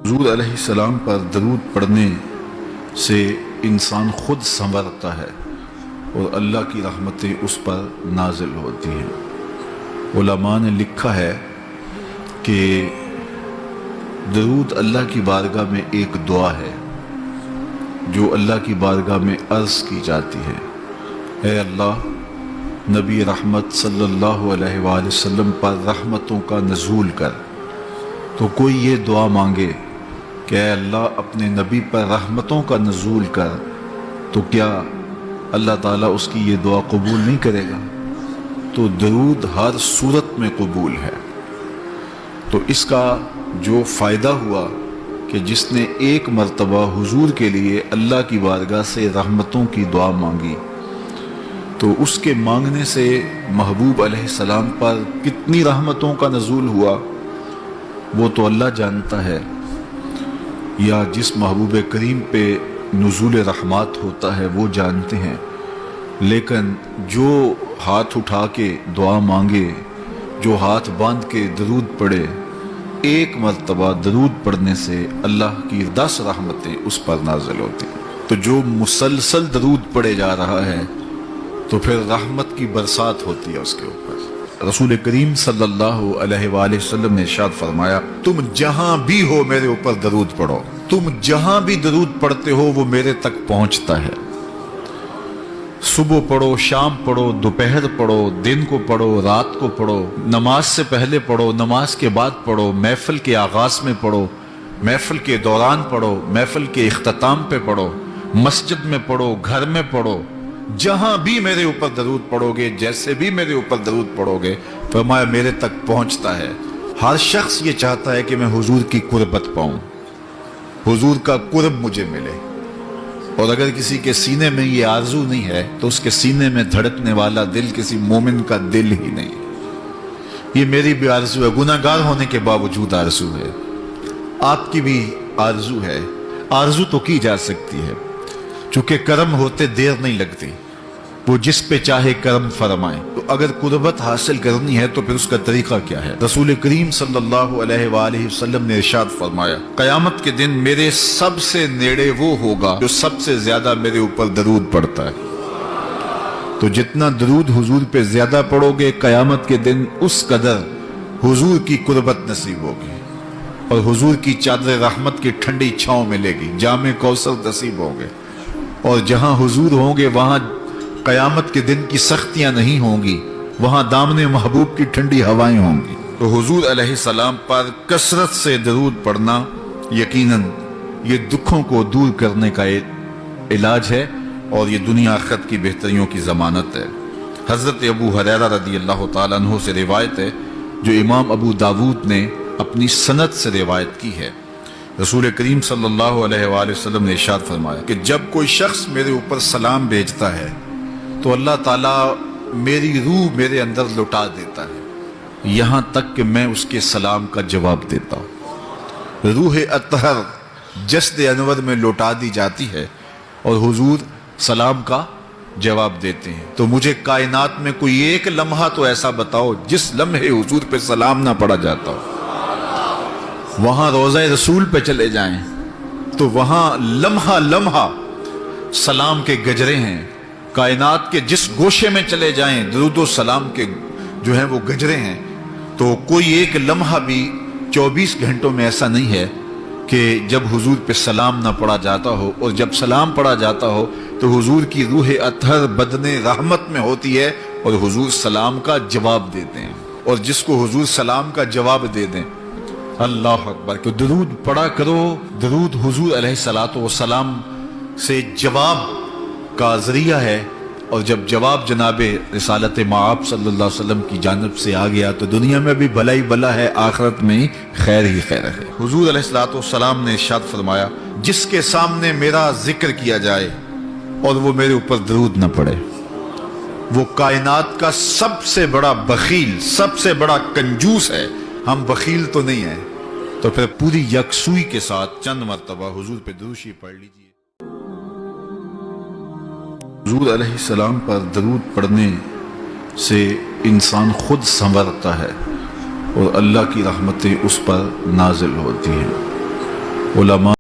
حضور علیہ السلام پر درود پڑھنے سے انسان خود سنورتا ہے اور اللہ کی رحمتیں اس پر نازل ہوتی ہیں۔ علماء نے لکھا ہے کہ درود اللہ کی بارگاہ میں ایک دعا ہے جو اللہ کی بارگاہ میں عرض کی جاتی ہے، اے اللہ، نبی رحمت صلی اللہ علیہ وآلہ وسلم پر رحمتوں کا نزول کر۔ تو کوئی یہ دعا مانگے کہ اے اللہ اپنے نبی پر رحمتوں کا نزول کر، تو کیا اللہ تعالیٰ اس کی یہ دعا قبول نہیں کرے گا؟ تو درود ہر صورت میں قبول ہے۔ تو اس کا جو فائدہ ہوا کہ جس نے ایک مرتبہ حضور کے لیے اللہ کی بارگاہ سے رحمتوں کی دعا مانگی، تو اس کے مانگنے سے محبوب علیہ السلام پر کتنی رحمتوں کا نزول ہوا وہ تو اللہ جانتا ہے، یا جس محبوب کریم پہ نزول رحمات ہوتا ہے وہ جانتے ہیں، لیکن جو ہاتھ اٹھا کے دعا مانگے، جو ہاتھ باندھ کے درود پڑھے، ایک مرتبہ درود پڑھنے سے اللہ کی 10 رحمتیں اس پر نازل ہوتی ہیں۔ تو جو مسلسل درود پڑھے جا رہا ہے تو پھر رحمت کی برسات ہوتی ہے اس کے اوپر۔ رسول کریم صلی اللہ علیہ وآلہ وسلم نے ارشاد فرمایا، تم جہاں بھی ہو میرے اوپر درود پڑھو، تم جہاں بھی درود پڑھتے ہو وہ میرے تک پہنچتا ہے۔ صبح پڑھو، شام پڑھو، دوپہر پڑھو، دن کو پڑھو، رات کو پڑھو، نماز سے پہلے پڑھو، نماز کے بعد پڑھو، محفل کے آغاز میں پڑھو، محفل کے دوران پڑھو، محفل کے اختتام پہ پڑھو، مسجد میں پڑھو، گھر میں پڑھو، جہاں بھی میرے اوپر درود پڑھو گے، جیسے بھی میرے اوپر درود پڑھو گے، فرمایا میرے تک پہنچتا ہے۔ ہر شخص یہ چاہتا ہے کہ میں حضور کی قربت پاؤں، حضور کا قرب مجھے ملے، اور اگر کسی کے سینے میں یہ آرزو نہیں ہے تو اس کے سینے میں دھڑکنے والا دل کسی مومن کا دل ہی نہیں۔ یہ میری بھی آرزو ہے، گناہگار ہونے کے باوجود آرزو ہے، آپ کی بھی آرزو ہے، آرزو تو کی جا سکتی ہے، چونکہ کرم ہوتے دیر نہیں لگتی، وہ جس پہ چاہے کرم فرمائے۔ تو اگر قربت حاصل کرنی ہے تو پھر اس کا طریقہ کیا ہے؟ رسول کریم صلی اللہ علیہ وآلہ وسلم نے ارشاد فرمایا، قیامت کے دن میرے سب سے نیڑے وہ ہوگا جو سب سے زیادہ میرے اوپر درود پڑھتا ہے۔ تو جتنا درود حضور پہ زیادہ پڑھو گے، قیامت کے دن اس قدر حضور کی قربت نصیب ہوگی، اور حضور کی چادر رحمت کی ٹھنڈی چھاؤں ملے گی، جام کوثر نصیب ہوگے، اور جہاں حضور ہوں گے وہاں قیامت کے دن کی سختیاں نہیں ہوں گی، وہاں دامن محبوب کی ٹھنڈی ہوائیں ہوں گی۔ تو حضور علیہ السلام پر کثرت سے درود پڑھنا یقیناً یہ دکھوں کو دور کرنے کا علاج ہے، اور یہ دنیا آخرت کی بہتریوں کی ضمانت ہے۔ حضرت ابو ہریرہ رضی اللہ تعالیٰ عنہ سے روایت ہے جو امام ابو داود نے اپنی سند سے روایت کی ہے۔ رسول کریم صلی اللہ علیہ وآلہ وسلم نے ارشاد فرمایا کہ جب کوئی شخص میرے اوپر سلام بھیجتا ہے تو اللہ تعالیٰ میری روح میرے اندر لٹا دیتا ہے، یہاں تک کہ میں اس کے سلام کا جواب دیتا ہوں۔ روح اطہر جسد انور میں لوٹا دی جاتی ہے اور حضور سلام کا جواب دیتے ہیں۔ تو مجھے کائنات میں کوئی ایک لمحہ تو ایسا بتاؤ جس لمحے حضور پہ سلام نہ پڑھا جاتا ہو۔ وہاں روضہ رسول پہ چلے جائیں تو وہاں لمحہ لمحہ سلام کے گجرے ہیں، کائنات کے جس گوشے میں چلے جائیں درود و سلام کے جو ہیں وہ گجرے ہیں۔ تو کوئی ایک لمحہ بھی 24 گھنٹوں میں ایسا نہیں ہے کہ جب حضور پہ سلام نہ پڑھا جاتا ہو، اور جب سلام پڑھا جاتا ہو تو حضور کی روح اطہر بدن رحمت میں ہوتی ہے اور حضور سلام کا جواب دیتے ہیں، اور جس کو حضور سلام کا جواب دے دیں، اللہ اکبر، کہ درود پڑھا کرو۔ درود حضور علیہ الصلوۃ والسلام سے جواب کا ذریعہ ہے، اور جب جواب جناب رسالت مآب صلی اللہ علیہ وسلم کی جانب سے آ گیا تو دنیا میں بھی بھلا ہی بھلا ہے، آخرت میں خیر ہی خیر ہے۔ حضور علیہ الصلوۃ والسلام نے ارشاد فرمایا، جس کے سامنے میرا ذکر کیا جائے اور وہ میرے اوپر درود نہ پڑے، وہ کائنات کا سب سے بڑا بخیل، سب سے بڑا کنجوس ہے۔ ہم بخیل تو نہیں ہیں، تو پھر پوری یکسوئی کے ساتھ چند مرتبہ حضور پہ درود شریف پڑھ لیجئے۔ حضور علیہ السلام پر درود پڑھنے سے انسان خود سنورتا ہے اور اللہ کی رحمتیں اس پر نازل ہوتی ہیں۔ علماء